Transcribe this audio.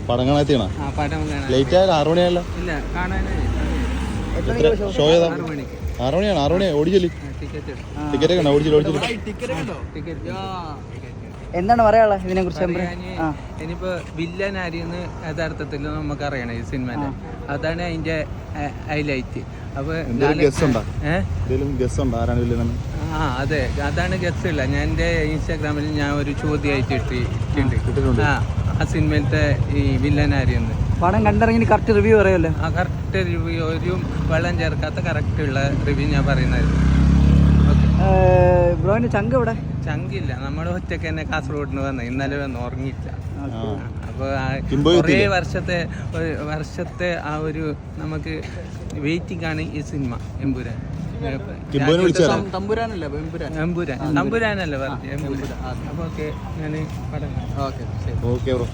പടം കാണാത്തിയാണോ? ലേറ്റ് ആയാലും 6 മണിയായല്ലോ. ഷോ ഏതാ? 6 മണിയാണ്. 6 മണിയാ. ഓടിച്ചല്ലേ ടിക്കറ്റ് ഒക്കെ ഓടിച്ചില്ല. എന്താണ് പറയാനുള്ളത് ഇതിനെ കുറിച്ച്? ഇനിയിപ്പോ വില്ലൻ ആരെയെന്ന് യഥാർത്ഥത്തിൽ നമുക്ക് അറിയണം ഈ സിനിമ. അതാണ് അതിന്റെ ഹൈലൈറ്റ്. അപ്പൊ അതെ, അതാണ് ഗസ് ഉള്ള. ഞാൻ എൻ്റെ ഇൻസ്റ്റാഗ്രാമിൽ ഞാൻ ഒരു ചോദ്യമായിട്ട് ഇട്ടിട്ടുണ്ട്. ആ സിനിമയിലത്തെ ഈ വില്ലൻ ആരെയെന്ന്. പടം കണ്ടിറങ്ങി കറക്റ്റ് റിവ്യൂ പറയുമല്ലോ. ആ കറക്റ്റ് റിവ്യൂ, ഒരു വെള്ളം ചേർക്കാത്ത കറക്റ്റ് ഉള്ള റിവ്യൂ ഞാൻ പറയുന്നതായിരുന്നു. ബ്രോന്റെ ചങ്ക് ഇവിടെ? ചങ്കില്ല, നമ്മുടെ ഒറ്റക്ക് തന്നെ കാസർഗോഡിന് വന്ന ഇന്നലെ വന്ന് ഉറങ്ങിയില്ല. അപ്പൊ കുറേ വർഷത്തെ ആ ഒരു നമുക്ക് വെയിറ്റിംഗ് ആണ് ഈ സിനിമ എമ്പുരാൻ. തമ്പുരാനല്ലേ പറഞ്ഞു. അപ്പൊ ഓക്കെ, ഞാൻ പടം. Okay bro.